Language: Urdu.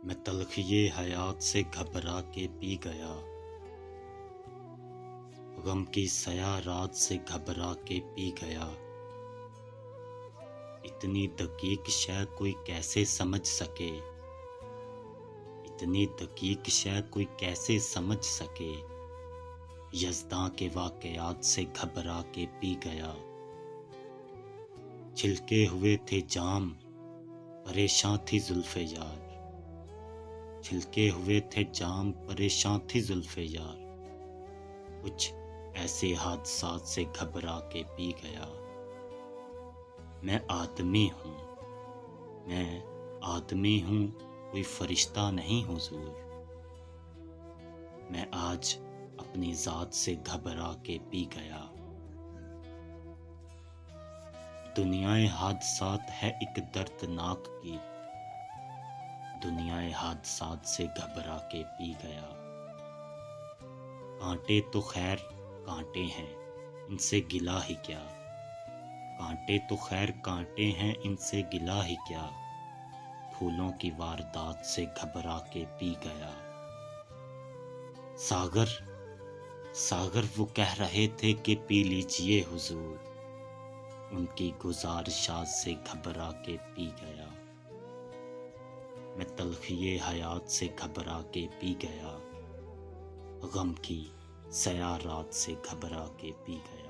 میں تلخی حیات سے گھبرا کے پی گیا، غم کی سیاہ رات سے گھبرا کے پی گیا۔ اتنی دقیق شے کوئی کیسے سمجھ سکے، اتنی دقیق شے کوئی کیسے سمجھ سکے، یزداں کے واقعات سے گھبرا کے پی گیا۔ چھلکے ہوئے تھے جام، پریشاں تھی زلف یار، چھلکے ہوئے تھے جام، پریشاں تھی زلف یار، کچھ ایسے حادثات سے گھبرا کے پی گیا۔ میں آدمی ہوں، میں آدمی ہوں، کوئی فرشتہ نہیں حضور، میں آج اپنی ذات سے گھبرا کے پی گیا۔ دنیائے حادثات ہے ایک دردناک گیت، دنیائے حادثات سے گھبرا کے پی گیا۔ کانٹے تو خیر کانٹے ہیں، ان سے گلہ ہی کیا، کانٹے تو خیر کانٹے ہیں، ان سے گلہ ہی کیا، پھولوں کی واردات سے گھبرا کے پی گیا۔ ساغر ساغر وہ کہہ رہے تھے کہ پی لیجئے حضور، ان کی گزارشات سے گھبرا کے پی گیا۔ میں تلخی حیات سے گھبرا کے پی گیا، غم کی سیاہ رات سے گھبرا کے پی گیا۔